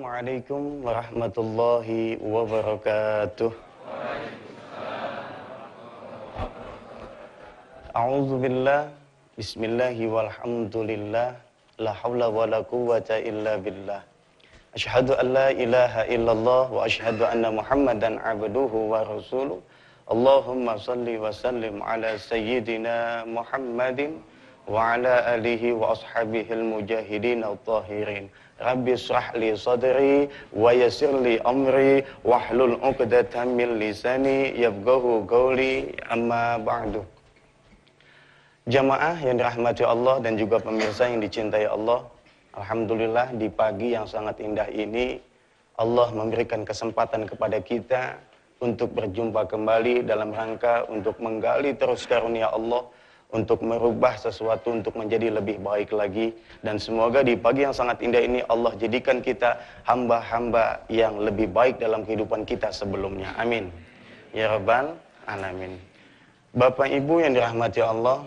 Assalamualaikum warahmatullahi wabarakatuh. A'udzubillah, bismillahi walhamdulillah, la hawla wa la quwwata illa billah. Asyhadu an la ilaha illallah wa asyhadu anna Muhammadan abduhu wa rasuluh. Allahumma salli wa sallim ala sayyidina Muhammadin wa ala alihi wa ashabihil mujahidin at-tahirin. Rabbi shrah li sadri wa yassir li amri wahlul 'uqdatam min lisani yafqahu qawli, amma ba'du. Jamaah yang dirahmati Allah dan juga pemirsa yang dicintai Allah, alhamdulillah di pagi yang sangat indah ini Allah memberikan kesempatan kepada kita untuk berjumpa kembali dalam rangka untuk menggali terus karunia Allah, untuk merubah sesuatu untuk menjadi lebih baik lagi. Dan semoga di pagi yang sangat indah ini Allah jadikan kita hamba-hamba yang lebih baik dalam kehidupan kita sebelumnya. Amin ya rabbal alamin. Bapak Ibu yang dirahmati Allah,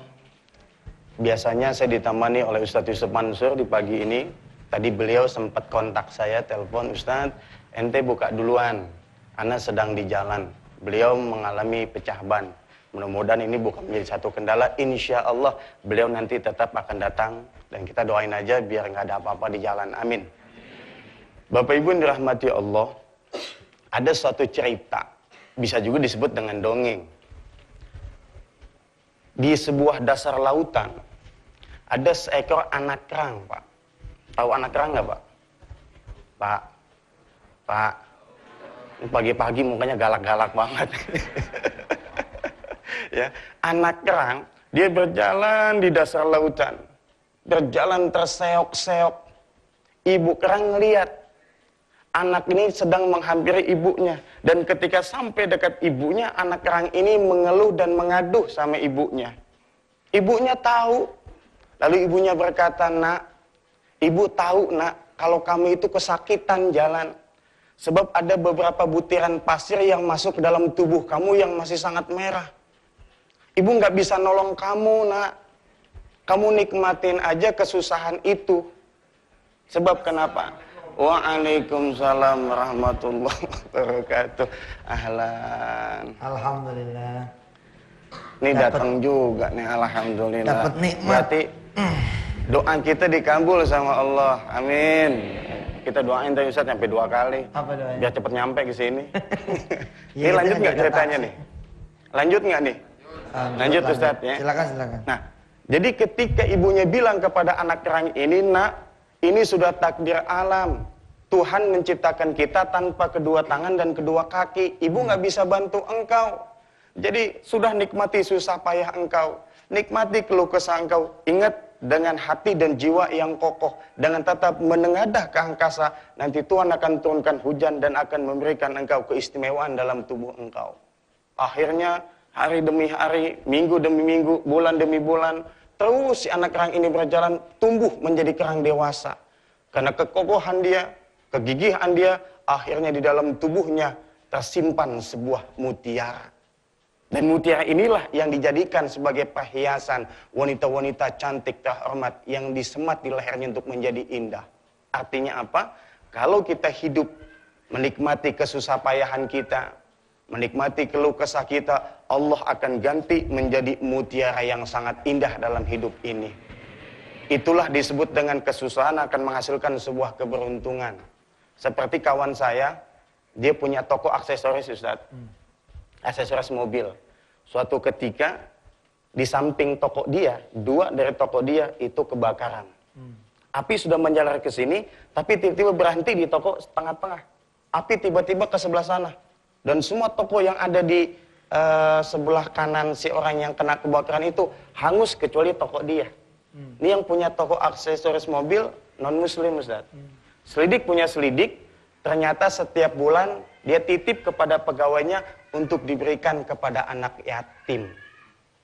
biasanya saya ditemani oleh Ustadz Yusuf Mansur di pagi ini. Tadi beliau sempat kontak saya, telepon, Ustadz, ente buka duluan, ana sedang di jalan. Beliau mengalami pecah ban. Mudah-mudahan ini bukan menjadi satu kendala. Insya Allah beliau nanti tetap akan datang. Dan kita doain aja biar nggak ada apa-apa di jalan. Amin. Bapak Ibu yang dirahmati Allah, ada suatu cerita, bisa juga disebut dengan dongeng. Di sebuah dasar lautan, ada seekor anak kerang, Pak. Tahu anak kerang nggak, Pak? Pak. Pagi-pagi mukanya galak-galak banget. Ya, anak kerang, dia berjalan di dasar lautan. Berjalan terseok-seok. Ibu kerang ngelihat anak ini sedang menghampiri ibunya. Dan ketika sampai dekat ibunya, anak kerang ini mengeluh dan mengaduh sama ibunya. Ibunya tahu. Lalu ibunya berkata, "Nak, ibu tahu, Nak, kalau kamu itu kesakitan jalan. Sebab ada beberapa butiran pasir yang masuk ke dalam tubuh kamu yang masih sangat merah. Ibu nggak bisa nolong kamu, Nak. Kamu nikmatin aja kesusahan itu." Sebab kenapa? Waalaikumsalam warahmatullahi wabarakatuh. Ahlan. Alhamdulillah. Ini datang juga nih, alhamdulillah. Dapat nikmat. Berarti doa kita dikabul sama Allah. Amin. Kita doain tadi Ustaz sampai 2 kali. Apa doanya? Biar cepet nyampe ke sini. Ini Ya, lanjut nggak ceritanya taksi. nih? Lanjut nggak nih? Lanjut Ustaz ya. Silakan. Nah, jadi ketika ibunya bilang kepada anak kerang ini, "Nak, ini sudah takdir alam. Tuhan menciptakan kita tanpa kedua tangan dan kedua kaki. Ibu nggak bisa bantu engkau. Jadi sudah nikmati susah payah engkau. Nikmati keluh kesah engkau. Ingat dengan hati dan jiwa yang kokoh. Dengan tetap menengadah ke angkasa. Nanti Tuhan akan turunkan hujan dan akan memberikan engkau keistimewaan dalam tubuh engkau." Akhirnya hari demi hari, minggu demi minggu, bulan demi bulan, terus si anak kerang ini berjalan tumbuh menjadi kerang dewasa. Karena kekokohan dia, kegigihan dia, akhirnya di dalam tubuhnya tersimpan sebuah mutiara. Dan mutiara inilah yang dijadikan sebagai perhiasan wanita-wanita cantik terhormat yang disemat di lehernya untuk menjadi indah. Artinya apa? Kalau kita hidup menikmati kesusahpayahan kita, menikmati keluh kesah kita, Allah akan ganti menjadi mutiara yang sangat indah dalam hidup ini. Itulah disebut dengan kesusahan akan menghasilkan sebuah keberuntungan. Seperti kawan saya, dia punya toko aksesoris, Ustaz. Aksesoris mobil. Suatu ketika, di samping toko dia, 2 dari toko dia itu kebakaran. Api sudah menjalar ke sini, tapi tiba-tiba berhenti di toko tengah-tengah. Api tiba-tiba ke sebelah sana. Dan semua toko yang ada di sebelah kanan si orang yang kena kebakaran itu hangus kecuali toko dia. Ini yang punya toko aksesoris mobil non-muslim, Ustaz. Selidik punya selidik, ternyata setiap bulan dia titip kepada pegawainya untuk diberikan kepada anak yatim.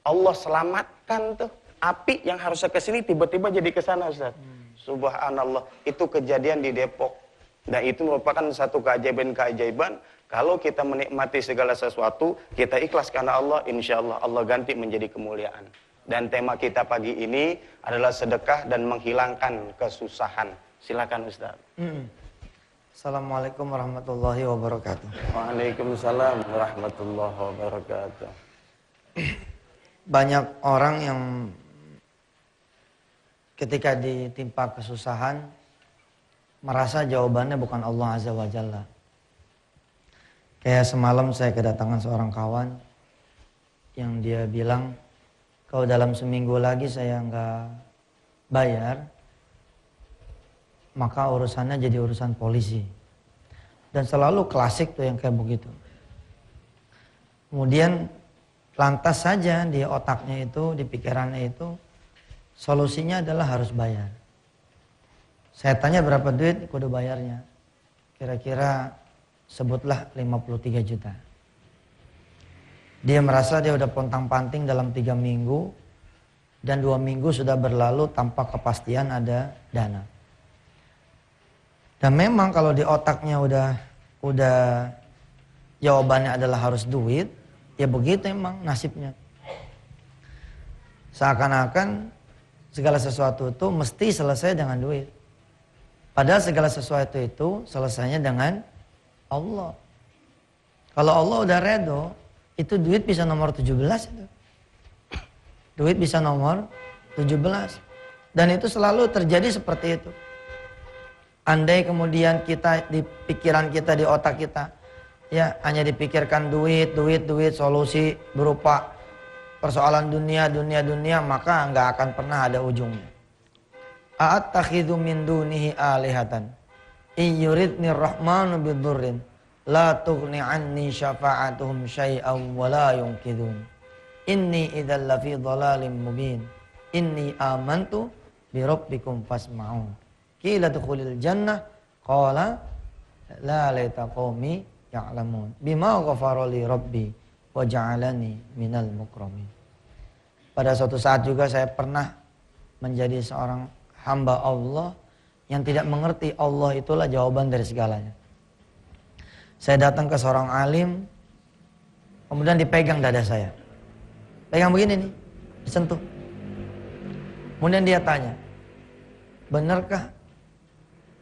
Allah selamatkan tuh. Api yang harusnya ke sini tiba-tiba jadi ke sana, Ustaz. Subhanallah, itu kejadian di Depok. Dan itu merupakan satu keajaiban-keajaiban. Kalau kita menikmati segala sesuatu, kita ikhlas karena Allah, insya Allah Allah ganti menjadi kemuliaan. Dan tema kita pagi ini adalah sedekah dan menghilangkan kesusahan. Silakan Ustaz. Assalamualaikum warahmatullahi wabarakatuh. Waalaikumsalam warahmatullahi wabarakatuh. Banyak orang yang ketika ditimpa kesusahan merasa jawabannya bukan Allah Azza wa Jalla. Kayak semalam saya kedatangan seorang kawan yang dia bilang, kalau dalam seminggu lagi saya nggak bayar, maka urusannya jadi urusan polisi. Dan selalu klasik tuh yang kayak begitu. Kemudian lantas saja di otaknya itu, di pikirannya itu, solusinya adalah harus bayar. Saya tanya berapa duit, kudu bayarnya. Kira-kira sebutlah 53 juta. Dia merasa dia udah pontang-panting dalam 3 minggu, dan 2 minggu sudah berlalu tanpa kepastian ada dana. Dan memang kalau di otaknya udah jawabannya adalah harus duit, ya begitu emang nasibnya. Seakan-akan segala sesuatu itu mesti selesai dengan duit. Padahal segala sesuatu itu selesainya dengan Allah. Kalau Allah udah redo, itu duit bisa nomor 17 itu. Duit bisa nomor 17. Dan itu selalu terjadi seperti itu. Andai kemudian kita di pikiran kita, di otak kita, ya hanya dipikirkan duit, solusi berupa persoalan dunia, maka nggak akan pernah ada ujungnya. A'attakhidhu min dunihi alihatan iyuridni rahmanu bidurrin la tughni anni syafa'atuhum syai'an wa la yunqidhun inni idzal lafi dhalalim mubin inni amantu bi rabbikum fasma'un qila dukhulil jannah qala la laita qaumi ya'lamun bima ghafara li rabbi wa ja'alani minal mukramin. Pada suatu saat juga saya pernah menjadi seorang hamba Allah yang tidak mengerti Allah itulah jawaban dari segalanya. Saya datang ke seorang alim, kemudian dipegang dada saya. Pegang begini nih, disentuh. Kemudian dia tanya, benarkah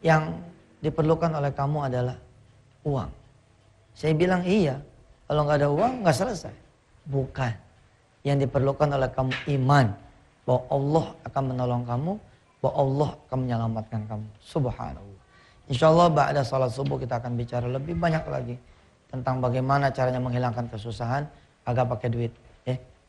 yang diperlukan oleh kamu adalah uang? Saya bilang iya, kalau nggak ada uang nggak selesai. Bukan, yang diperlukan oleh kamu iman, bahwa Allah akan menolong kamu, bahwa Allah akan menyelamatkan kamu. Subhanallah. Insyaallah ba'da salat subuh kita akan bicara lebih banyak lagi tentang bagaimana caranya menghilangkan kesusahan agar pakai duit.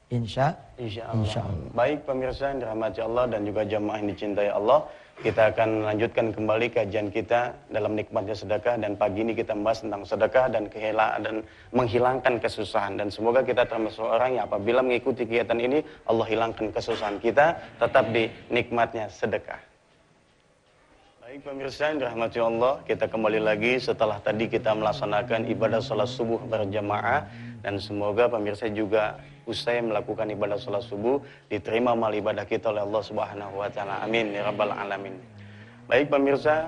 Insya Allah. Baik pemirsa yang dirahmati Allah dan juga jamaah yang dicintai Allah, kita akan lanjutkan kembali kajian kita dalam nikmatnya sedekah, dan pagi ini kita membahas tentang sedekah dan menghilangkan kesusahan, dan semoga kita termasuk orang yang apabila mengikuti kegiatan ini Allah hilangkan kesusahan kita, tetap di nikmatnya sedekah. Baik pemirsa yang dirahmati Allah, kita kembali lagi setelah tadi kita melaksanakan ibadah salat subuh berjamaah, dan semoga pemirsa juga usai melakukan ibadah salat subuh diterima amal ibadah kita oleh Allah Subhanahu wa taala. Amin ya rabbal alamin. Baik pemirsa,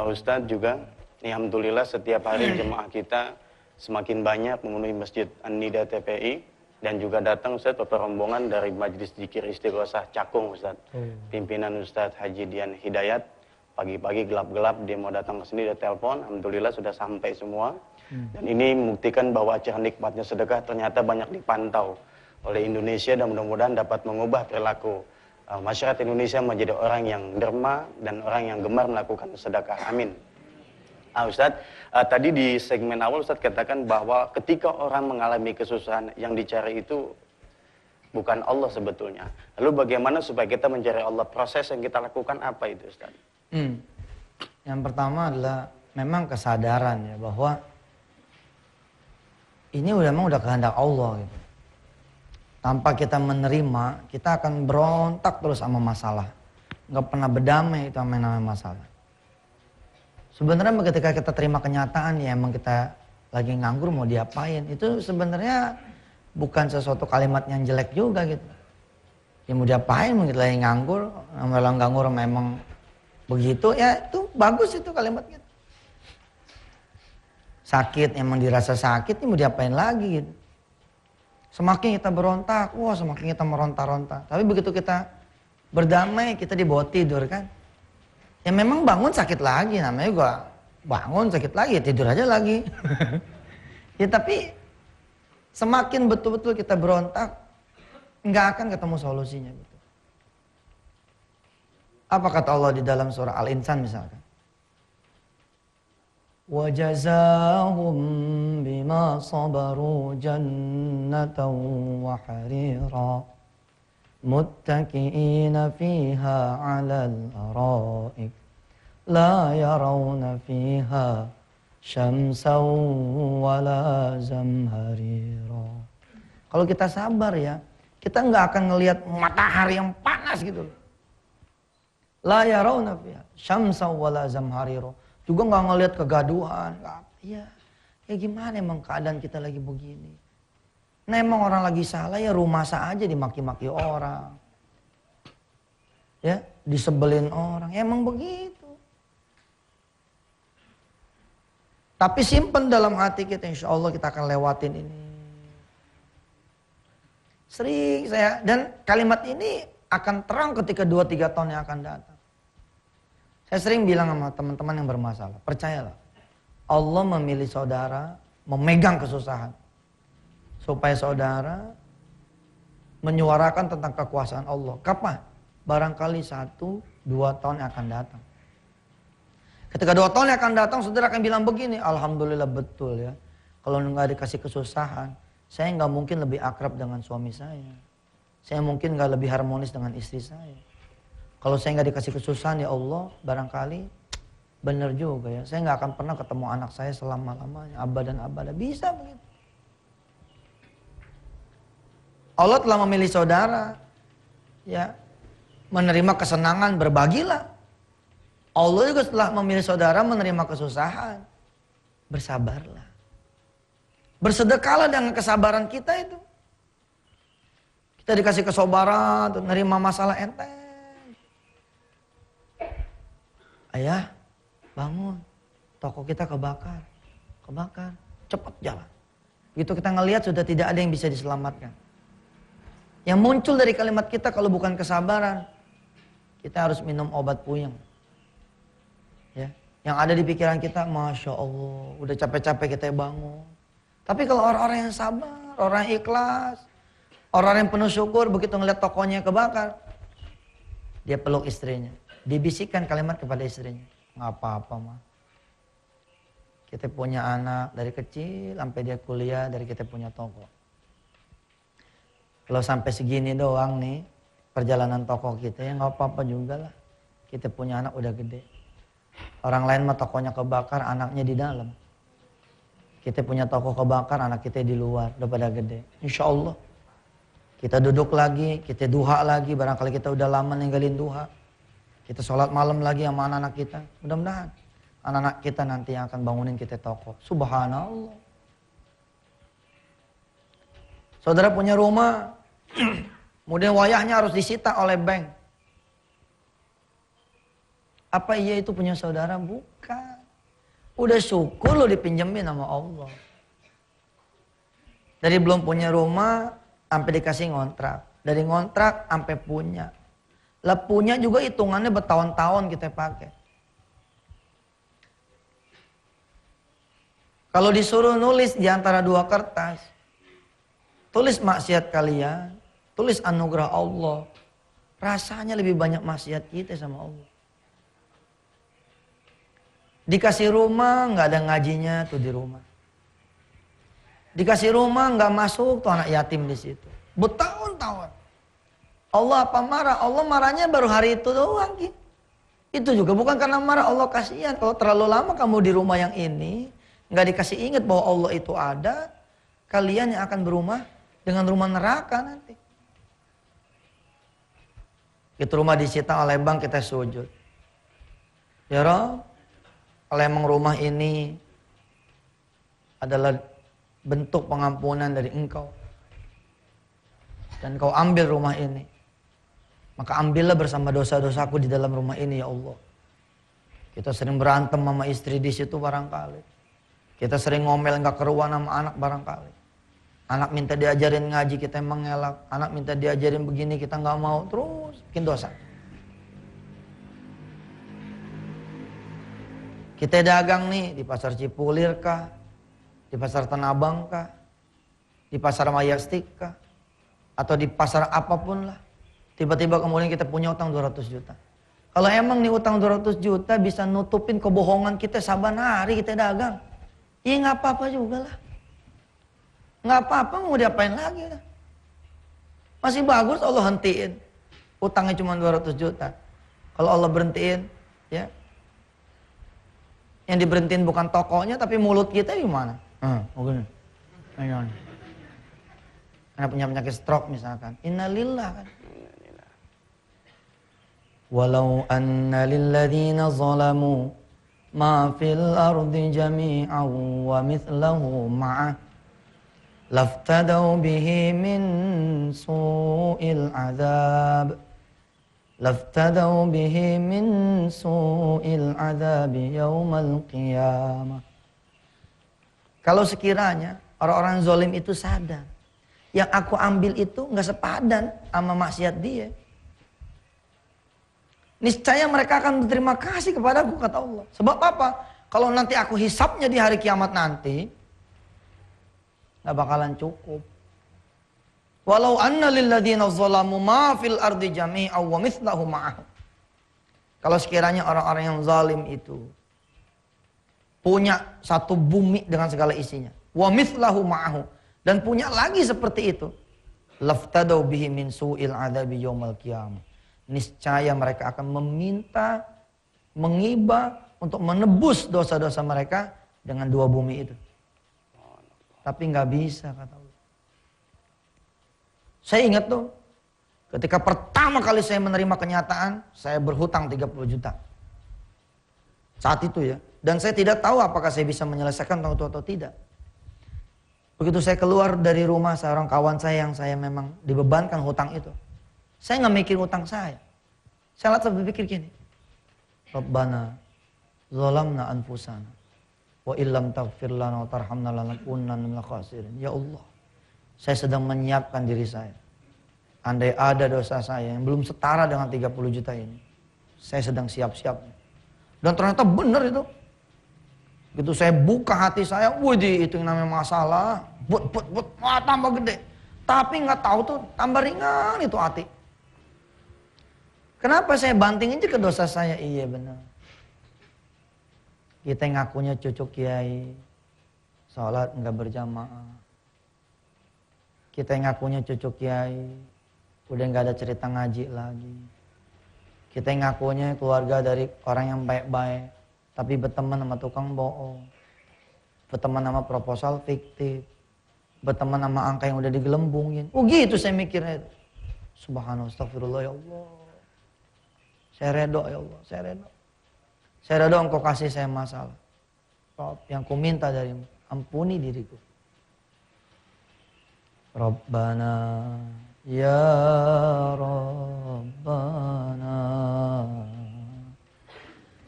Ustadz juga alhamdulillah setiap hari jemaah kita semakin banyak memenuhi Masjid An-Nida TPI, dan juga datang Ustadz beberapa rombongan dari Majelis Zikir Istighosah Cakung Ustadz. Pimpinan Ustadz Haji Dian Hidayat. Pagi-pagi gelap-gelap dia mau datang ke sini, dia telepon, alhamdulillah sudah sampai semua. Dan ini membuktikan bahwa acara nikmatnya sedekah ternyata banyak dipantau oleh Indonesia, dan mudah-mudahan dapat mengubah perilaku masyarakat Indonesia menjadi orang yang derma dan orang yang gemar melakukan sedekah. Amin. Ustadz, tadi di segmen awal Ustadz katakan bahwa ketika orang mengalami kesusahan yang dicari itu bukan Allah sebetulnya. Lalu bagaimana supaya kita mencari Allah? Proses yang kita lakukan apa itu Ustadz? Yang pertama adalah memang kesadaran ya bahwa ini memang udah kehendak Allah gitu. Tanpa kita menerima, kita akan berontak terus sama masalah. Nggak pernah berdamai itu sama namanya masalah. Sebenarnya ketika kita terima kenyataan ya emang kita lagi nganggur mau diapain, itu sebenarnya bukan sesuatu kalimat yang jelek juga gitu. Ya mau diapain, mau kita lagi nganggur, namanya nganggur memang begitu ya, itu bagus itu kalimat gitu. Sakit emang dirasa sakit, ini mau diapain lagi gitu. Semakin kita berontak, wah semakin kita meronta-ronta. Tapi begitu kita berdamai, kita dibawa tidur kan. Ya memang bangun sakit lagi, namanya juga bangun sakit lagi, tidur aja lagi. Ya tapi semakin betul-betul kita berontak, nggak akan ketemu solusinya gitu. Apa kata Allah di dalam surah Al-Insan misalkan? وَجَزَاهُمْ بِمَا صَبَرُوا جَنَّةً وَحَرِيرًا مُتَّكِئِينَ فِيهَا عَلَى الْأَرَائِكِ لَا يَرَوْنَ فِيهَا شَمْسًا وَلَا زَمْهَرِيرًا. Kalau kita sabar ya, kita nggak akan ngelihat matahari yang panas gitu loh. La yarawna fiha syamsan wala zamharira. Juga nggak ngelihat kegaduhan. Iya, ya gimana emang keadaan kita lagi begini. Nah emang orang lagi salah ya rumah saja dimaki-maki orang. Ya, disebelin orang. Ya, emang begitu. Tapi simpen dalam hati kita, insya Allah kita akan lewatin ini. Sering saya, dan kalimat ini akan terang ketika 2-3 tahun yang akan datang. Saya sering bilang sama teman-teman yang bermasalah, percayalah, Allah memilih saudara memegang kesusahan. Supaya saudara menyuarakan tentang kekuasaan Allah. Kapan? Barangkali 1-2 tahun yang akan datang. Ketika 2 tahun yang akan datang, saudara akan bilang begini, alhamdulillah betul ya. Kalau nggak dikasih kesusahan, saya nggak mungkin lebih akrab dengan suami saya. Saya mungkin nggak lebih harmonis dengan istri saya. Kalau saya nggak dikasih kesusahan ya Allah, barangkali benar juga ya. Saya nggak akan pernah ketemu anak saya selama-lamanya, abadan abada. Bisa begitu. Allah telah memilih saudara, ya, menerima kesenangan, berbagilah. Allah juga setelah memilih saudara menerima kesusahan, bersabarlah. Bersedekahlah dengan kesabaran kita itu. Kita dikasih kesabaran untuk menerima masalah enteng. Ayah, bangun, toko kita kebakar, cepat jalan. Begitu kita ngelihat sudah tidak ada yang bisa diselamatkan. Yang muncul dari kalimat kita kalau bukan kesabaran, kita harus minum obat puyeng. Ya, yang ada di pikiran kita, Masya Allah, udah capek-capek kita bangun. Tapi kalau orang-orang yang sabar, orang yang ikhlas, orang yang penuh syukur, begitu ngeliat tokonya kebakar, dia peluk istrinya. Dibisikkan kalimat kepada istrinya, nggak apa-apa mah. Kita punya anak dari kecil sampai dia kuliah, dari kita punya toko. Kalau sampai segini doang nih perjalanan toko kita, ya nggak apa-apa juga lah. Kita punya anak udah gede. Orang lain mah tokonya kebakar, anaknya di dalam. Kita punya toko kebakar, anak kita di luar, udah pada gede. Insya Allah. Kita duduk lagi, kita duha lagi, barangkali kita udah lama ninggalin duha. Kita sholat malam lagi sama anak-anak kita. Mudah-mudahan anak-anak kita nanti yang akan bangunin kita toko. Subhanallah. Saudara punya rumah, kemudian wayahnya harus disita oleh bank. Apa iya itu punya saudara? Bukan. Udah syukur lo dipinjemin sama Allah. Dari belum punya rumah, sampai dikasih ngontrak. Dari ngontrak, sampai punya. Lah punya juga hitungannya bertahun-tahun kita pakai. Kalau disuruh nulis di antara 2 kertas, tulis maksiat kalian, tulis anugerah Allah. Rasanya lebih banyak maksiat kita sama Allah. Dikasih rumah, nggak ada ngajinya tuh di rumah. Dikasih rumah, nggak masuk tuh anak yatim di situ. Bertahun-tahun. Allah apa marah? Allah marahnya baru hari itu doang. Itu juga bukan karena marah, Allah kasihan. Kalau terlalu lama kamu di rumah yang ini, nggak dikasih ingat bahwa Allah itu ada, kalian yang akan berumah dengan rumah neraka nanti. Itu rumah disita oleh bank, kita sujud. Ya Rabb, kalau emang rumah ini adalah bentuk pengampunan dari Engkau, dan Kau ambil rumah ini, maka ambillah bersama dosa-dosaku di dalam rumah ini ya Allah. Kita sering berantem sama istri di situ barangkali. Kita sering ngomel nggak keruan sama anak barangkali. Anak minta diajarin ngaji, kita emang ngelak. Anak minta diajarin begini, kita nggak mau. Terus bikin dosa. Kita dagang nih di pasar Cipulir kah, di pasar Tanah Abang kah, di pasar Mayastik kah, atau di pasar apapun lah. Tiba-tiba kemudian kita punya utang 200 juta. Kalau emang nih utang 200 juta bisa nutupin kebohongan kita saban hari kita dagang, ya nggak apa-apa juga lah. Nggak apa-apa, mau diapain lagi lah. Masih bagus Allah hentiin. Utangnya cuma 200 juta. Kalau Allah berhentiin, ya. Yang diberhentiin bukan tokonya tapi mulut kita gimana? Mungkin. Karena punya penyakit stroke misalkan. Innalillah kan. Walau anna lilladzina zalamu ma fil ardi jami'an wa mithlahu ma'ah laftadau bihi min su'il azab. Laftadau bihi min su'il azabi yaumal qiyamah. Kalau sekiranya orang-orang zalim itu sadar, yang aku ambil itu nggak sepadan sama maksiat dia, niscaya mereka akan berterima kasih kepadaku, kata Allah. Sebab apa? Kalau nanti aku hisapnya di hari kiamat nanti, nggak bakalan cukup. Walau anna lilladzina zalamu ma fil ardi jami'an wa mithlahu ma'ahu. Kalau sekiranya orang-orang yang zalim itu punya satu bumi dengan segala isinya, wa mithlahu ma'ahu, dan punya lagi seperti itu, laftadau bihi min su'il adzabi yaumal qiyamah. Niscaya mereka akan meminta, mengiba untuk menebus dosa-dosa mereka dengan dua bumi itu. Tapi nggak bisa, kata Allah. Saya ingat tuh, ketika pertama kali saya menerima kenyataan, saya berhutang 30 juta. Saat itu ya. Dan saya tidak tahu apakah saya bisa menyelesaikan hutang itu atau tidak. Begitu saya keluar dari rumah, seorang kawan saya yang saya memang dibebankan hutang itu. Saya nggak mikir hutang saya. Saya langsung berpikir gini. Rabbana zalamna anfusana wa illam taghfir lana wa tarhamna lanakunanna minal khasirin. Ya Allah, saya sedang menyiapkan diri saya. Andai ada dosa saya yang belum setara dengan 30 juta ini, saya sedang siap-siap. Dan ternyata benar itu. Begitu saya buka hati saya, wih itu yang namanya masalah, wah tambah gede. Tapi nggak tahu tuh tambah ringan itu hati. Kenapa saya banting aja ke dosa saya? Iya benar. Kita ngakunya cucu kiai, sholat nggak berjamaah. Kita ngakunya cucu kiai, udah nggak ada cerita ngaji lagi. Kita ngakunya keluarga dari orang yang baik-baik, tapi berteman sama tukang bohong, berteman sama proposal fiktif, berteman sama angka yang udah digelembungin. Oh gitu saya mikirnya. Subhanallah, astagfirullah ya Allah. Saya redo ya Allah, saya redo. Saya redo engkau kasih saya masalah. Rob, yang ku minta darimu, ampuni diriku. Rabbana ya Rabbana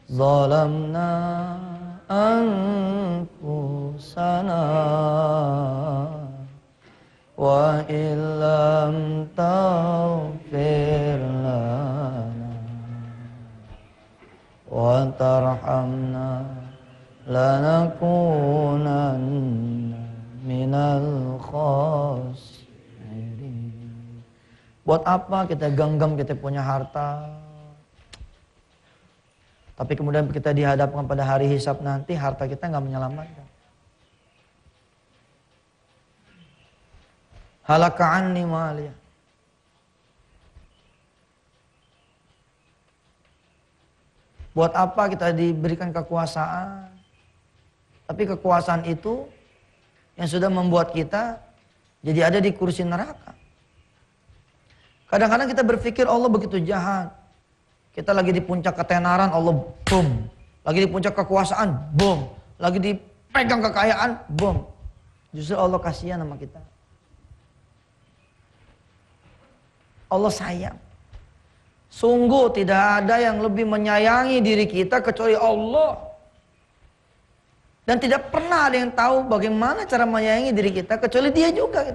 zalamna anfusana wa illam taghfir lana wa tarhamna lanakunanna minal khasirin. Buat apa kita genggam kita punya harta, tapi kemudian kita dihadapkan pada hari hisab nanti harta kita nggak menyelamatkan. Halaka anni maliyah. Buat apa kita diberikan kekuasaan, tapi kekuasaan itu yang sudah membuat kita jadi ada di kursi neraka. Kadang-kadang kita berpikir Allah begitu jahat. Kita lagi di puncak ketenaran, Allah boom. Lagi di puncak kekuasaan, boom. Lagi dipegang kekayaan, boom. Justru Allah kasihan sama kita. Allah sayang. Sungguh tidak ada yang lebih menyayangi diri kita kecuali Allah. Dan tidak pernah ada yang tahu bagaimana cara menyayangi diri kita kecuali Dia juga.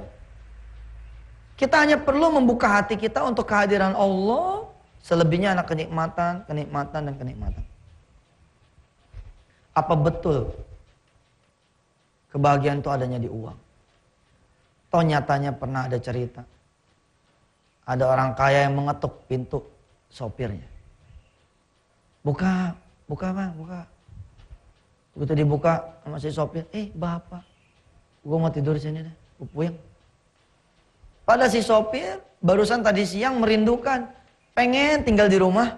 Kita hanya perlu membuka hati kita untuk kehadiran Allah. Selebihnya anak kenikmatan, kenikmatan, dan kenikmatan. Apa betul kebahagiaan itu adanya di uang? Toh nyatanya pernah ada cerita. Ada orang kaya yang mengetuk pintu sopirnya. Buka, buka bang, buka. Begitu dibuka sama si sopir, bapak, gue mau tidur sini deh, gue puyeng. Pada si sopir barusan tadi siang merindukan, pengen tinggal di rumah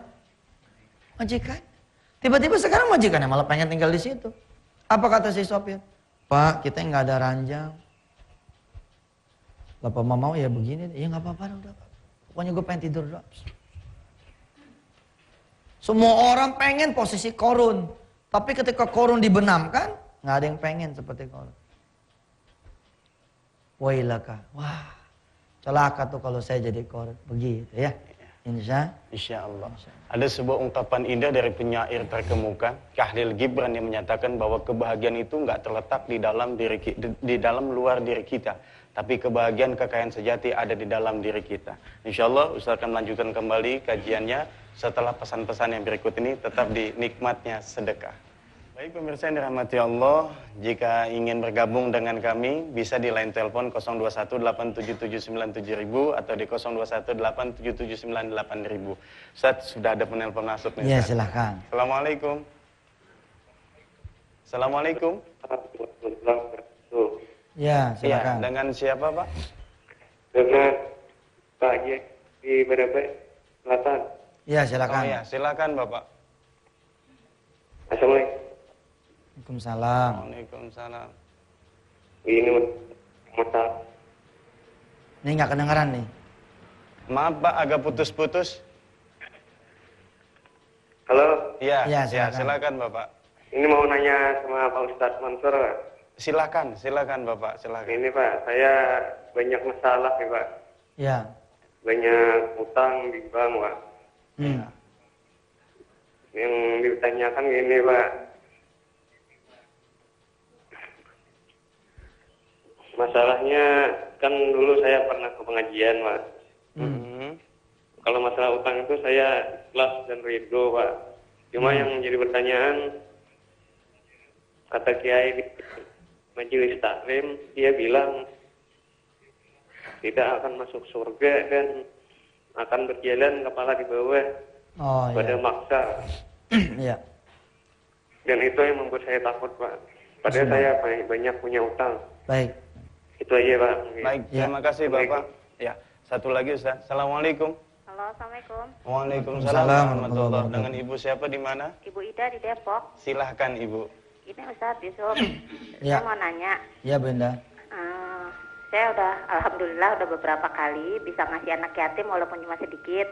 majikan. Tiba-tiba sekarang majikannya malah pengen tinggal di situ. Apa kata si sopir? Pak, kita nggak ada ranjang. Bapak mau ya begini, ya nggak apa-apa udah. Pokoknya gue pengen tidur doang. Semua orang pengen posisi korun, tapi ketika korun dibenamkan, nggak ada yang pengen seperti korun. Wailaka, wah, celaka tuh kalau saya jadi korun, begitu ya. Insya Allah. Ada sebuah ungkapan indah dari penyair terkemuka, Khalil Gibran, yang menyatakan bahwa kebahagiaan itu nggak terletak di dalam luar diri kita, tapi kebahagiaan kekayaan sejati ada di dalam diri kita. Insya Allah Ustaz akan melanjutkan kembali kajiannya setelah pesan-pesan yang berikut ini, tetap di nikmatnya sedekah. Baik pemirsa yang dirahmati Allah, jika ingin bergabung dengan kami bisa di line telepon 0218779000 atau di 021877988000. Ustaz, sudah ada penelpon masuk nih. Ya, silahkan. Assalamualaikum. Assalamualaikum. Ya, silakan. Ya, dengan siapa Pak? Dengan Pak Ye di Brebes Selatan. Ya, silakan. Oh ya, silakan Bapak. Assalamualaikum. Waalaikumsalam. Waalaikumsalam. Ini masalah. Ini nggak kedengeran nih. Maaf Pak, agak putus-putus. Halo. Ya, Ya, ya, silakan. silakan Bapak. Ini mau nanya sama Pak Ustadz Mansur, Pak. Silakan Bapak, silakan. Ini Pak, saya banyak masalah nih Pak. Ya. Banyak utang di bank Pak. Hmm. Yang ditanyakan gini Pak. Masalahnya kan dulu saya pernah ke pengajian Pak. Kalau masalah utang itu saya ikhlas dan ridho Pak. Cuma yang menjadi pertanyaan, kata Kiai di majelis taklim, dia bilang tidak akan masuk surga dan akan berjalan kepala di bawah Oh pada iya. maksa. Iya. Dan itu yang membuat saya takut Pak. Padahal saya banyak punya utang. Baik. Itu aja Pak. Baik, Ya. terima kasih Bapak. Ya, satu lagi Ustaz. Assalamualaikum. Halo, Assalamualaikum. Waalaikumsalam warahmatullahi wabarakatuh. Dengan Ibu siapa di mana? Ibu Ida di Depok. Silahkan Ibu. Ini Ustadz Yusuf. Ya. Saya mau nanya. Ya, Bunda. Saya alhamdulillah udah beberapa kali bisa ngasih anak yatim walaupun cuma sedikit.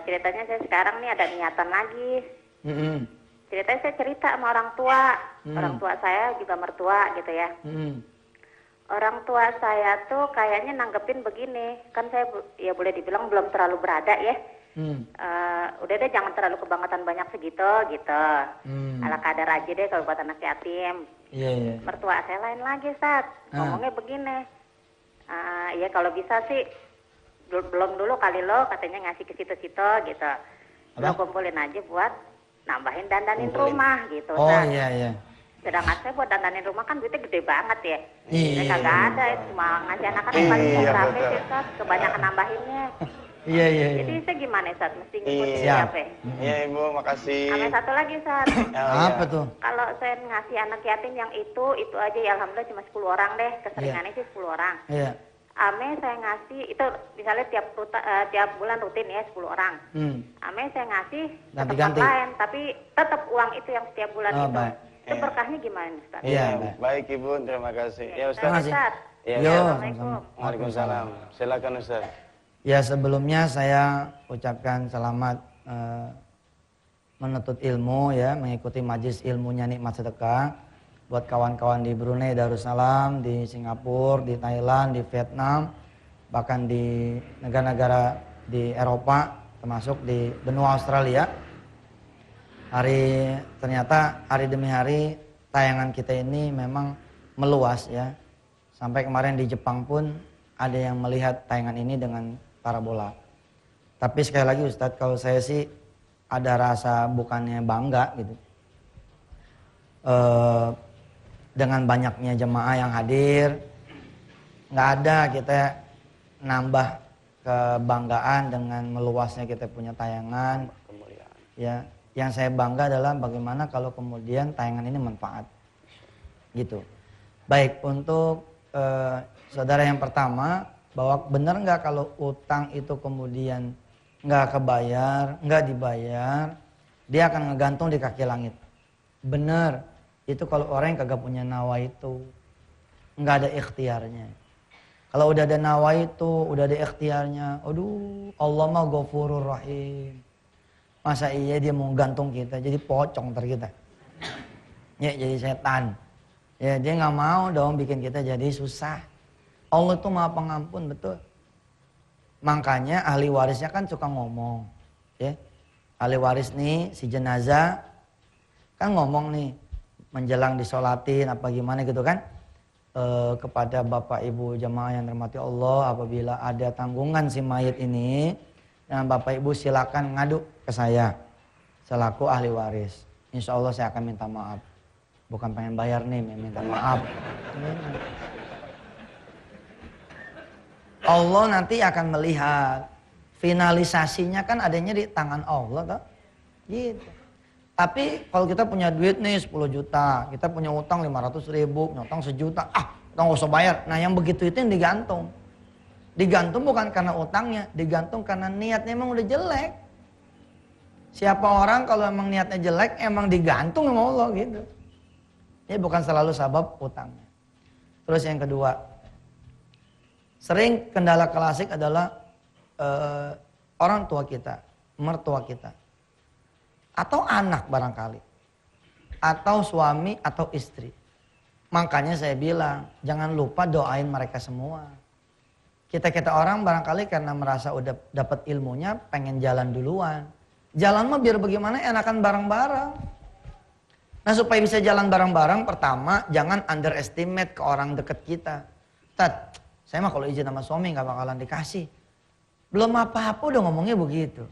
Ceritanya saya sekarang nih ada niatan lagi. Ceritanya saya cerita sama orang tua. Orang tua saya juga mertua gitu ya. Orang tua saya tuh kayaknya nanggepin begini, kan saya ya boleh dibilang belum terlalu berada ya. Udah deh jangan terlalu kebangetan banyak segitu gitu. Ala kadar aja deh kalau buat anak yatim. Iya, iya. Mertua saya lain lagi Ustaz, ngomongnya begini. Ya kalau bisa sih belum dulu kali lo katanya ngasih ke situ-situ gitu. Lo kumpulin aja buat nambahin dandanin rumah gitu Oh Ustaz. iya, iya. Sedangkan saya buat dandanin rumah kan duitnya gede banget ya. Iya. Saya kagak ada, cuma ngasih anak-anak paling Iya, berapa betul. sih Ustaz, kebanyakan nambahinnya. Iya, iya, iya. Jadi saya gimana Ustaz, mesti ngikutin Iya. siapa ya? Iya Ibu, makasih. Sama satu lagi Ustaz, Apa tuh? kalau saya ngasih anak yatim yang itu aja ya alhamdulillah cuma 10 orang deh, keseringannya sih 10 orang. Iya. Ame saya ngasih, itu misalnya tiap bulan rutin ya 10 orang. Ame saya ngasih ke tempat Ganti-ganti. lain, tapi tetap uang itu yang setiap bulan Oh, itu. baik. Itu berkahnya gimana Ustaz? Iya, Iya, baik. baik Ibu, terima kasih. Ya Ustaz. Terima kasih. Ustaz. Iya, Yo, Assalamualaikum. sama-sama. Waalaikumsalam. Silakan Ustaz. Ya, sebelumnya saya ucapkan selamat menuntut ilmu ya, mengikuti majlis ilmunya Nikmat Sedekah buat kawan-kawan di Brunei Darussalam, di Singapura, di Thailand, di Vietnam, bahkan di negara-negara di Eropa, termasuk di benua Australia. Ternyata hari demi hari tayangan kita ini memang meluas ya. Sampai kemarin di Jepang pun ada yang melihat tayangan ini dengan parabola. Tapi sekali lagi Ustadz, kalau saya sih ada rasa bukannya bangga gitu. dengan banyaknya jemaah yang hadir, nggak ada kita nambah kebanggaan dengan meluasnya kita punya tayangan. Ya, yang saya bangga adalah bagaimana kalau kemudian tayangan ini manfaat, gitu. Baik, untuk saudara yang pertama, bahwa benar nggak kalau utang itu kemudian nggak kebayar, nggak dibayar, dia akan ngegantung di kaki langit. Benar, itu kalau orang yang kagak punya nawa itu, nggak ada ikhtiarnya. Kalau udah ada nawa itu, udah ada ikhtiarnya, aduh, Allah mah Ghafurur Rahim. Masa iya dia mau gantung kita, jadi pocong ntar kita. Ya, jadi setan. Ya, dia nggak mau dong bikin kita jadi susah. Allah itu Maha Pengampun, betul. Makanya ahli warisnya kan suka ngomong. Ya. Ahli waris nih, si jenazah, kan ngomong nih, menjelang disolatin apa gimana gitu kan. Kepada Bapak Ibu jamaah yang dirahmati Allah, apabila ada tanggungan si mayit ini, dan Bapak Ibu silakan ngadu ke saya selaku ahli waris. Insya Allah saya akan minta maaf. Bukan pengen bayar nih, minta maaf. Allah nanti akan melihat. Finalisasinya kan adanya di tangan Allah, toh? Gitu. Tapi kalau kita punya duit nih 10 juta, kita punya utang 500.000, punya utang 1 juta, kita nggak usah bayar. Nah yang begitu itu yang digantung. Digantung bukan karena utangnya, digantung karena niatnya emang udah jelek. Siapa orang kalau emang niatnya jelek, emang digantung sama Allah gitu. Ini bukan selalu sabab utangnya. Terus yang kedua, sering kendala klasik adalah orang tua kita, mertua kita. Atau anak barangkali. Atau suami atau istri. Makanya saya bilang, jangan lupa doain mereka semua. Kita orang barangkali karena merasa udah dapat ilmunya, pengen jalan duluan. Jalan mah biar bagaimana enakan bareng-bareng. Nah supaya bisa jalan bareng-bareng, pertama jangan underestimate ke orang deket kita. Tat, saya mah kalau izin sama suami gak bakalan dikasih. Belum apa-apa udah ngomongnya begitu.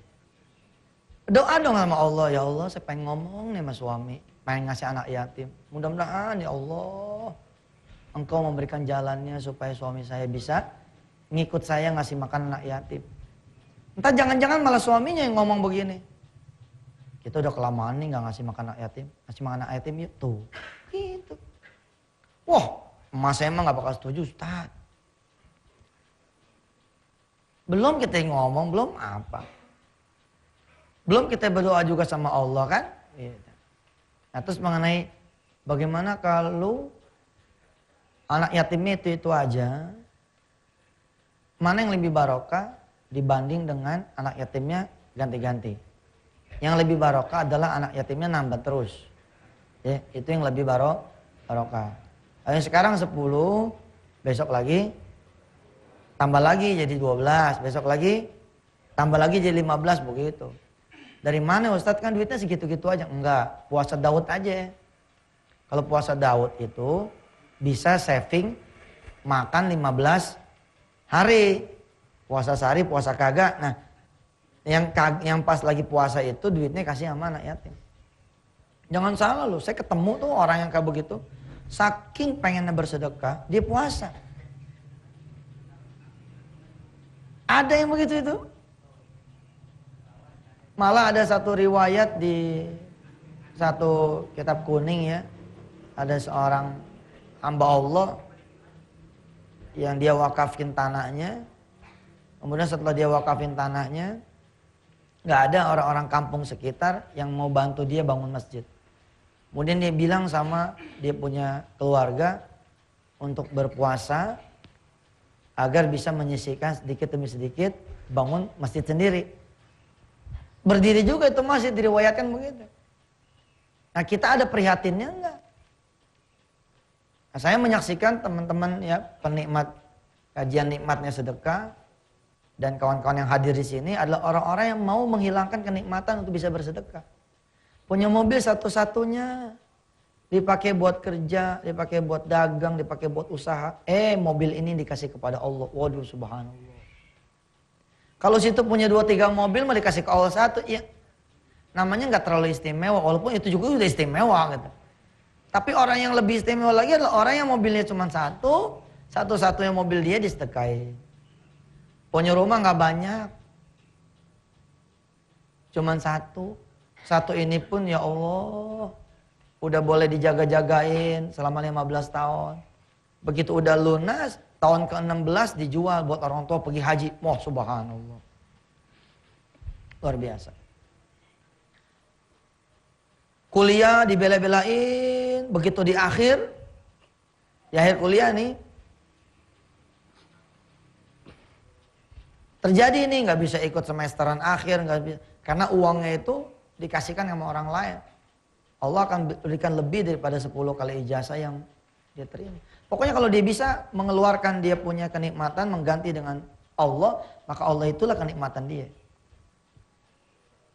Doa dong sama Allah, ya Allah saya pengen ngomong nih sama suami, pengen ngasih anak yatim. Mudah-mudahan ya Allah, Engkau memberikan jalannya supaya suami saya bisa ngikut saya ngasih makan anak yatim. Entah jangan-jangan malah suaminya yang ngomong begini. Kita udah kelamaan nih gak ngasih makan anak yatim, ngasih makan anak yatim yuk tuh. Gitu. Wah, emas saya emang gak bakal setuju, Ustaz. Belum kita yang ngomong, belum apa. Belum kita berdoa juga sama Allah kan. Nah terus mengenai bagaimana kalau anak yatimnya itu aja. Mana yang lebih barokah dibanding dengan anak yatimnya ganti-ganti. Yang lebih barokah adalah anak yatimnya nambah terus. Ya, itu yang lebih barokah. Yang sekarang 10, besok lagi tambah lagi jadi 12, besok lagi tambah lagi jadi 15 begitu. Dari mana Ustadz, kan duitnya segitu-gitu aja? Enggak, puasa Daud aja. Kalau puasa Daud itu bisa saving makan 15 hari. Puasa sehari, puasa kagak. Nah, yang pas lagi puasa itu duitnya kasih sama anak yatim. Jangan salah loh, saya ketemu tuh orang yang kayak begitu. Saking pengennya bersedekah, dia puasa. Ada yang begitu itu. Malah ada satu riwayat di satu kitab kuning ya. Ada seorang hamba Allah yang dia wakafin tanahnya. Kemudian setelah dia wakafin tanahnya, gak ada orang-orang kampung sekitar yang mau bantu dia bangun masjid. Kemudian dia bilang sama dia punya keluarga untuk berpuasa agar bisa menyisihkan sedikit demi sedikit bangun masjid sendiri. Berdiri juga itu masjid, diriwayatkan begitu. Nah kita ada prihatinnya enggak? Nah, saya menyaksikan teman-teman ya penikmat kajian nikmatnya sedekah dan kawan-kawan yang hadir di sini adalah orang-orang yang mau menghilangkan kenikmatan untuk bisa bersedekah. Punya mobil satu-satunya dipakai buat kerja, dipakai buat dagang, dipakai buat usaha. Mobil ini dikasih kepada Allah. Waduh subhanallah. Kalau situ punya 2-3 mobil mau dikasih ke Allah satu, ya namanya nggak terlalu istimewa. Walaupun itu juga udah istimewa gitu. Tapi orang yang lebih istimewa lagi adalah orang yang mobilnya cuma satu-satunya mobil dia disedekahin. Punya rumah nggak banyak, cuman satu ini pun ya Allah udah boleh dijaga-jagain selama 15 tahun. Begitu udah lunas, tahun ke-16 dijual buat orang tua pergi haji. Wah, subhanallah. Luar biasa. Kuliah dibela-belain, begitu di akhir kuliah nih, terjadi nih nggak bisa ikut semesteran akhir, nggak bisa, karena uangnya itu dikasihkan sama orang lain. Allah akan berikan lebih daripada 10 kali ijazah yang dia terima. Pokoknya kalau dia bisa mengeluarkan dia punya kenikmatan mengganti dengan Allah, maka Allah itulah kenikmatan dia.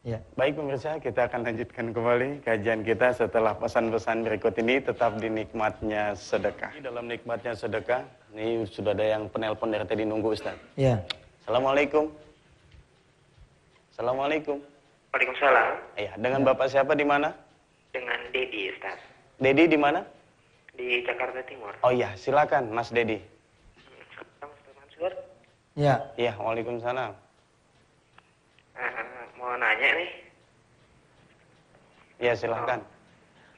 Ya. Baik pemirsa, kita akan lanjutkan kembali kajian kita setelah pesan-pesan berikut ini. Tetap di nikmatnya sedekah. Dalam nikmatnya sedekah, ini sudah ada yang penelpon dari tadi nunggu Ustaz. Ya. Assalamualaikum. Assalamualaikum. Waalaikumsalam. Iya, dengan Bapak siapa di mana? Dengan Dedi, Ustaz. Dedi di mana? Di Jakarta Timur. Oh iya, silakan Mas Dedi. Ustaz Mansur. Ya. Iya, waalaikumsalam. Mau nanya nih. Iya, silakan.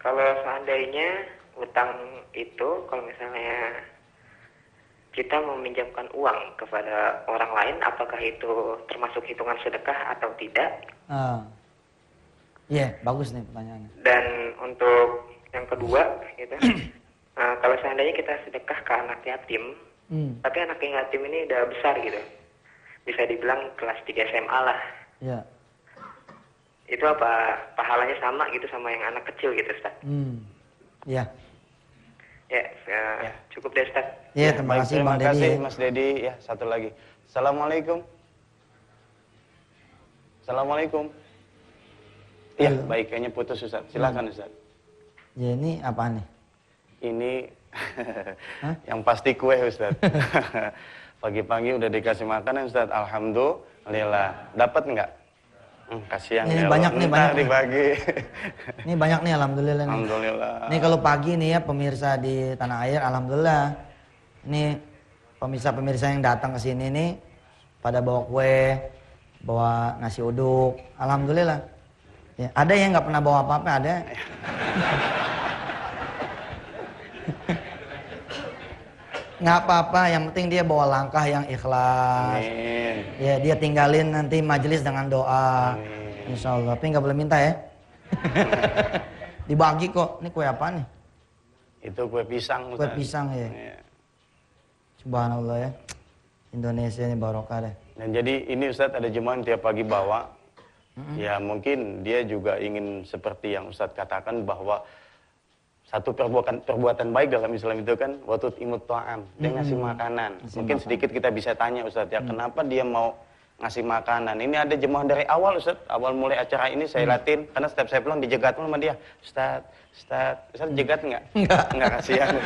Kalau seandainya utang itu, kalau misalnya kita meminjamkan uang kepada orang lain, apakah itu termasuk hitungan sedekah atau tidak? Iya, bagus nih pertanyaannya. Dan untuk yang kedua, gitu, kalau seandainya kita sedekah ke anak yatim, tapi anak yatim ini udah besar gitu, bisa dibilang kelas 3 SMA lah. Ya. Itu apa pahalanya sama gitu sama yang anak kecil gitu, Ustaz? Ya. Ya, cukup deh, Ustaz. Ya, terima kasih Bang Terima kasih Dedi. Mas Dedi. Ya, satu lagi. Assalamualaikum. Assalamualaikum. Iya, baik, kayaknya putus Ustaz. Silakan Ustaz. Ya, ini apa nih? Ini yang pasti kue Ustaz. Pagi-pagi udah dikasih makanan Ustaz. Alhamdulillah. Dapat nggak? Kasihan Ini ya. banyak nih, banyak nih. dibagi. Ini banyak nih, alhamdulillah nih. Alhamdulillah. Ini kalau pagi nih ya pemirsa di tanah air, alhamdulillah. Ini pemirsa-pemirsa yang datang ke sini nih pada bawa kue, bawa nasi uduk, alhamdulillah. Ya, ada yang nggak pernah bawa apa-apa, ada. Nggak apa-apa, yang penting dia bawa langkah yang ikhlas. Amin. Ya, dia tinggalin nanti majelis dengan doa. Amin. Insya Allah, tapi nggak boleh minta ya. Dibagi kok. Ini kue apa nih? Itu kue pisang Ustaz. Kue pisang ya. Iya. Subhanallah ya. Indonesia ini barokah deh. Dan jadi ini Ustaz ada jemaah yang tiap pagi bawa. Ya mungkin dia juga ingin seperti yang Ustaz katakan bahwa satu perbuatan baik dalam Islam itu kan watut imut ta'am, dia ngasih makanan. Mungkin sedikit kita bisa tanya Ustaz ya, kenapa dia mau ngasih makanan? Ini ada jemaah dari awal Ustaz, awal mulai acara ini saya latin, karena setiap saya pulang dijegat sama dia. Ustaz jegat nggak? Nggak, kasihan.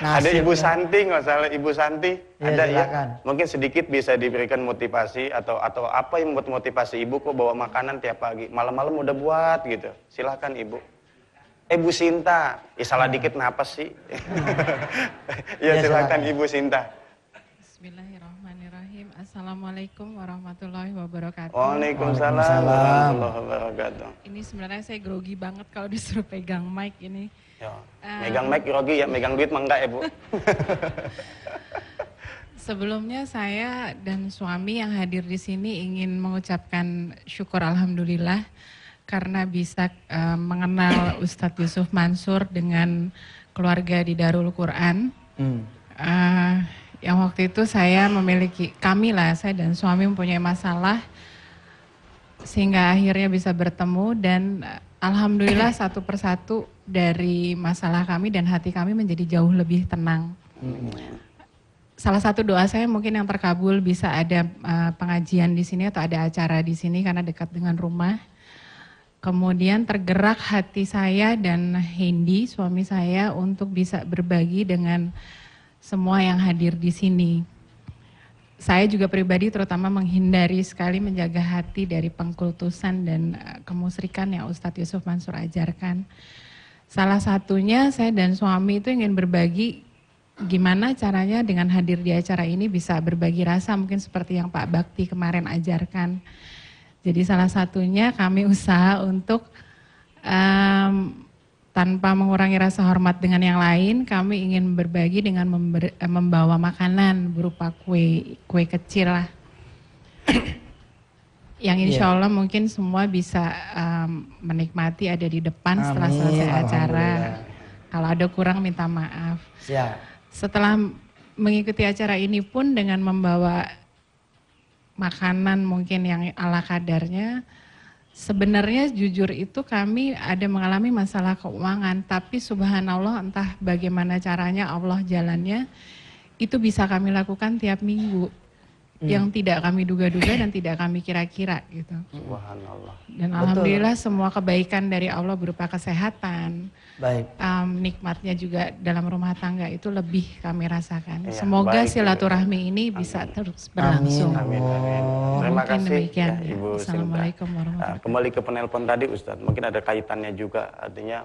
Ada Ibu Santi, nggak salah Ibu Santi, Ya, ada silakan. ya. Mungkin sedikit bisa diberikan motivasi atau apa yang membuat motivasi Ibu kok bawa makanan tiap pagi, malam-malam udah buat gitu. Silakan Ibu. Bu Sinta, ya salah dikit napas sih. Ya silakan Ibu Sinta. Bismillahirrahmanirrahim. Assalamualaikum warahmatullahi wabarakatuh. Waalaikumsalam Waalaikumsalam. warahmatullahi wabarakatuh. Ini sebenarnya saya grogi banget kalau disuruh pegang mic ini. Ya, megang mic grogi ya, megang duit mah enggak ya Bu. Sebelumnya saya dan suami yang hadir di sini ingin mengucapkan syukur alhamdulillah karena bisa mengenal Ustadz Yusuf Mansur dengan keluarga di Darul Quran. Yang waktu itu saya saya dan suami mempunyai masalah sehingga akhirnya bisa bertemu dan alhamdulillah satu persatu dari masalah kami dan hati kami menjadi jauh lebih tenang. Salah satu doa saya mungkin yang terkabul bisa ada pengajian di sini atau ada acara di sini karena dekat dengan rumah. Kemudian tergerak hati saya dan Hendy, suami saya, untuk bisa berbagi dengan semua yang hadir di sini. Saya juga pribadi terutama menghindari sekali menjaga hati dari pengkultusan dan kemusyrikan yang Ustadz Yusuf Mansur ajarkan. Salah satunya saya dan suami itu ingin berbagi gimana caranya dengan hadir di acara ini bisa berbagi rasa, mungkin seperti yang Pak Bakti kemarin ajarkan. Jadi salah satunya kami usaha untuk tanpa mengurangi rasa hormat dengan yang lain, kami ingin berbagi dengan membawa makanan berupa kue kecil lah. Yang insya Allah mungkin semua bisa menikmati, ada di depan setelah selesai acara. Kalau ada kurang minta maaf. Siap. Setelah mengikuti acara ini pun dengan membawa makanan mungkin yang ala kadarnya, sebenarnya jujur itu kami ada mengalami masalah keuangan, tapi subhanallah entah bagaimana caranya Allah jalannya, itu bisa kami lakukan tiap minggu. Yang tidak kami duga-duga dan tidak kami kira-kira gitu. Subhanallah. Dan alhamdulillah semua kebaikan dari Allah berupa kesehatan, Baik. Nikmatnya juga dalam rumah tangga itu lebih kami rasakan. Iya, Semoga baik, silaturahmi ini bisa terus berlangsung. Amin, amin. Terima Mungkin kasih demikian. ya, Ibu Sinta. Assalamualaikum warahmatullahi wabarakatuh. Kembali ke penelpon tadi Ustadz, mungkin ada kaitannya juga, artinya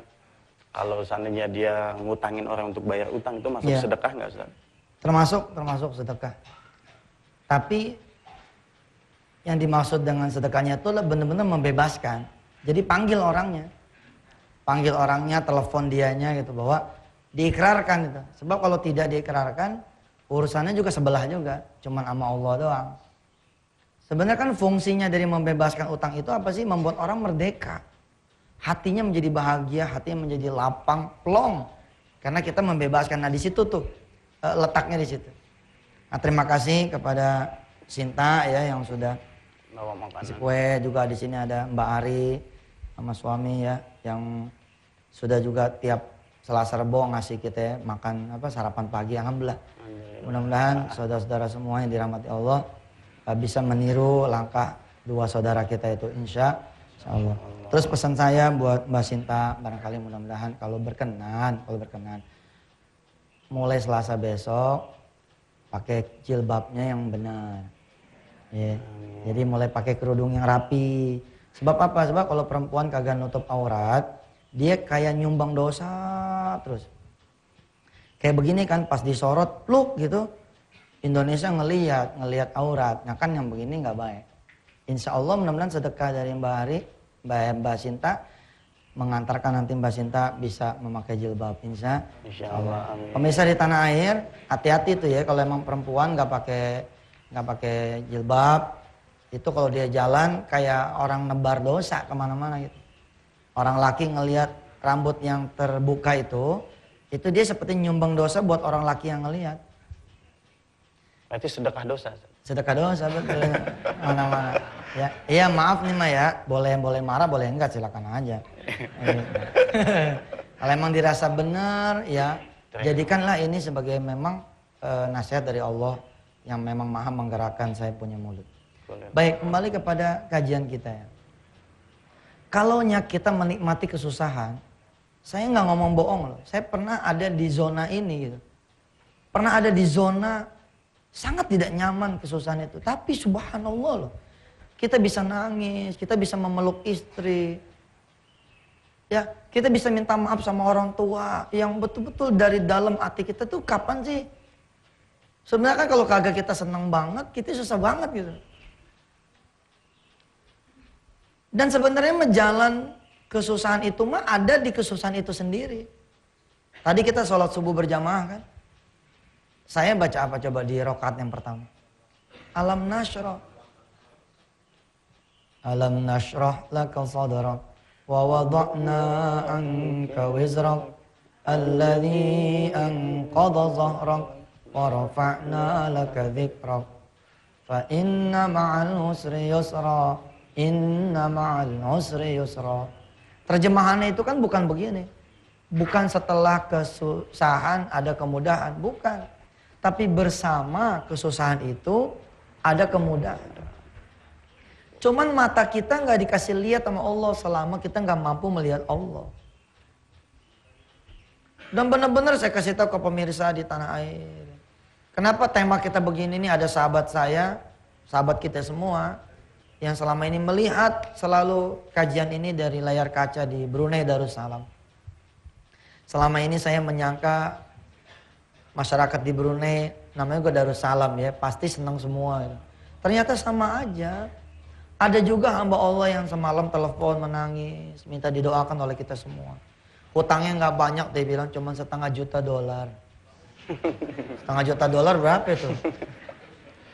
kalau seandainya dia ngutangin orang untuk bayar utang itu masuk sedekah nggak Ustadz? Termasuk sedekah. Tapi yang dimaksud dengan sedekahnya itu benar-benar membebaskan. Jadi panggil orangnya, telepon dianya gitu, bahwa diikrarkan gitu. Sebab kalau tidak diikrarkan, urusannya juga sebelah juga, cuman sama Allah doang. Sebenarnya kan fungsinya dari membebaskan utang itu apa sih? Membuat orang merdeka. Hatinya menjadi bahagia, hatinya menjadi lapang, plong. Karena kita membebaskan. Nah di situ tuh letaknya di situ. Nah, terima kasih kepada Sinta ya yang sudah Bawa makanan. kasih kue, juga di sini ada Mbak Ari sama suami ya yang sudah juga tiap Selasa Rebo ngasih kita ya, makan sarapan pagi. Alhamdulillah. Mudah-mudahan saudara-saudara semua yang dirahmati Allah bisa meniru langkah dua saudara kita itu insya Allah. Terus pesan saya buat Mbak Sinta, barangkali mudah-mudahan kalau berkenan mulai Selasa besok pakai jilbabnya yang benar. Ya. Jadi mulai pakai kerudung yang rapi. Sebab apa? Sebab kalau perempuan kagak nutup aurat, dia kayak nyumbang dosa terus. Kayak begini kan pas disorot, pluk gitu. Indonesia ngelihat aurat. Nah kan yang begini nggak baik. Insya Allah mudah-mudahan sedekah dari Mbak Ari, Mbak Sinta, mengantarkan nanti Mbak Sinta bisa memakai jilbab insya Allah. Pemirsa di tanah air, hati-hati tuh ya kalau emang perempuan nggak pakai jilbab, itu kalau dia jalan kayak orang nebar dosa kemana-mana gitu. Orang laki ngelihat rambut yang terbuka itu dia seperti nyumbang dosa buat orang laki yang ngelihat. Berarti sedekah dosa. Sedekah dosa betul. Mana-mana. Ya, iya maaf nih ya, boleh marah, boleh enggak silakan aja. Kalau emang dirasa benar, ya jadikanlah ini sebagai memang nasihat dari Allah yang memang maha menggerakkan saya punya mulut. Baik, kembali kepada kajian kita ya. Kalau kita menikmati kesusahan, saya nggak ngomong bohong loh. Saya pernah ada di zona ini gitu. Pernah ada di zona sangat tidak nyaman kesusahan itu. Tapi subhanallah loh. Kita bisa nangis, kita bisa memeluk istri. Ya, kita bisa minta maaf sama orang tua yang betul-betul dari dalam hati kita tuh kapan sih? Sebenarnya kan kalau kagak kita senang banget, kita susah banget gitu. Dan sebenarnya menjalan kesusahan itu mah ada di kesusahan itu sendiri. Tadi kita sholat subuh berjamaah kan. Saya baca apa coba di rakaat yang pertama? Alam nashrah. Alam nashrah laka sadrak wa wada'na anka wizrak alladhi anqadha zahrak wa rafa'na laka dhikrak fa inna ma'al usri yusra inna ma'al usri yusra. Terjemahannya itu kan bukan begini. Bukan setelah kesusahan ada kemudahan, bukan. Tapi bersama kesusahan itu ada kemudahan. Cuman mata kita nggak dikasih lihat sama Allah selama kita nggak mampu melihat Allah. Dan benar-benar saya kasih tahu ke pemirsa di tanah air. Kenapa tema kita begini nih, ada sahabat saya, sahabat kita semua yang selama ini melihat selalu kajian ini dari layar kaca di Brunei Darussalam. Selama ini saya menyangka masyarakat di Brunei namanya juga Darussalam ya, pasti senang semua. Ternyata sama aja. Ada juga hamba Allah yang semalam telepon menangis, minta didoakan oleh kita semua. Hutangnya nggak banyak, dia bilang cuma $1,5 juta. $1,5 juta berapa itu?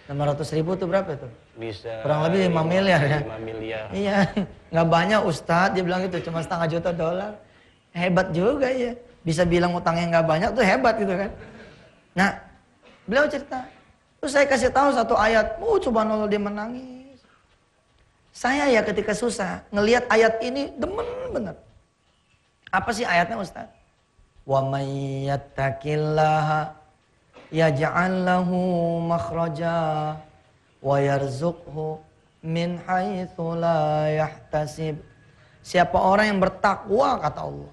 600.000 tuh berapa itu? Bisa Kurang lebih 5 miliar ya. 5 miliar. Iya, nggak banyak Ustadz, dia bilang itu cuma $1,5 juta. Hebat juga ya. Bisa bilang utangnya nggak banyak tuh hebat gitu kan. Nah, beliau cerita, terus saya kasih tahu satu ayat, subhanallah dia menangis. Saya ya ketika susah, ngelihat ayat ini demen bener. Apa sih ayatnya Ustaz? Wa may yattaqillaha yaj'al lahu makhraja wa yarzuqhu min haitsu la yahtasib. Siapa orang yang bertakwa kata Allah,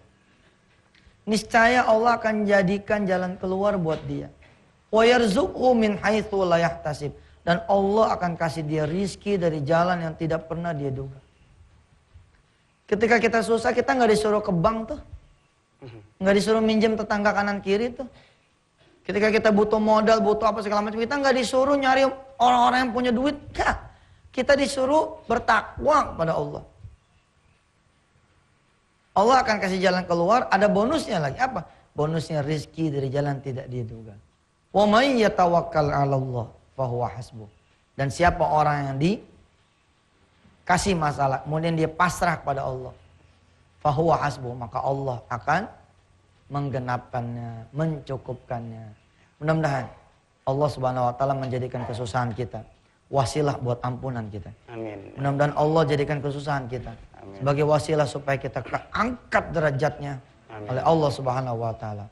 niscaya Allah akan jadikan jalan keluar buat dia. Wa yarzuqhu min haitsu la yahtasib, dan Allah akan kasih dia rizki dari jalan yang tidak pernah dia duga. Ketika kita susah, kita nggak disuruh ke bank tuh, nggak disuruh minjem tetangga kanan kiri tuh. Ketika kita butuh modal, butuh apa segala macam, kita nggak disuruh nyari orang-orang yang punya duit. Ya, kita disuruh bertakwa kepada Allah. Allah akan kasih jalan keluar, ada bonusnya lagi. Apa? Bonusnya rizki dari jalan tidak diduga. Wa may yatawakkal 'ala Allah fahuwa hasbuh. Dan siapa orang yang dikasih masalah, kemudian dia pasrah kepada Allah, fahuwa hasbuh, maka Allah akan menggenapkannya, mencukupkannya. Mudah-mudahan Allah Subhanahu wa taala menjadikan kesusahan kita wasilah buat ampunan kita. Amin. Mudah-mudahan Allah jadikan kesusahan kita sebagai wasilah supaya kita angkat derajatnya oleh Allah Subhanahu wa taala.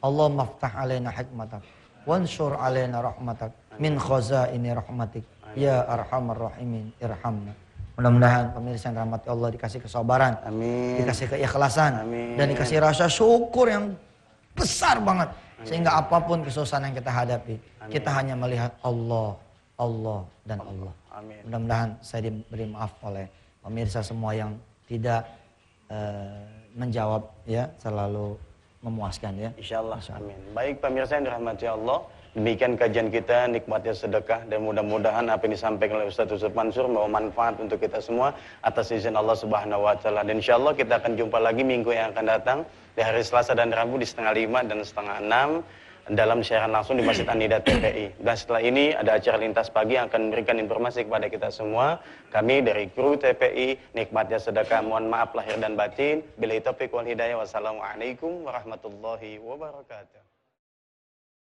Allah maftah alaina hikmatak wansur alaina rahmatak min khazaini rahmatik ya arhamar rahimin irhamna. Mudah-mudahan pemirsa yang rahmati Allah dikasih kesabaran, dikasih keikhlasan, dan dikasih rasa syukur yang besar banget. Sehingga apapun kesusahan yang kita hadapi, kita hanya melihat Allah, Allah, dan Allah. Mudah-mudahan saya diberi maaf oleh pemirsa semua yang tidak menjawab ya, selalu memuaskan ya. Insyaallah. Amin. Baik pemirsa yang dirahmati Allah, demikian kajian kita nikmatnya sedekah, dan mudah-mudahan apa yang disampaikan oleh Ustaz Yusuf Mansur membawa manfaat untuk kita semua atas izin Allah Subhanahu wa taala. Dan insyaallah kita akan jumpa lagi minggu yang akan datang di hari Selasa dan Rabu di 5:30 dan 5:30 dalam siaran langsung di Masjid An-Nida TPI. Dan setelah ini ada acara lintas pagi yang akan memberikan informasi kepada kita semua. Kami dari kru TPI nikmatnya sedekah mohon maaf lahir dan batin. Billahi taufiq wal hidayah. Wassalamualaikum warahmatullahi wabarakatuh.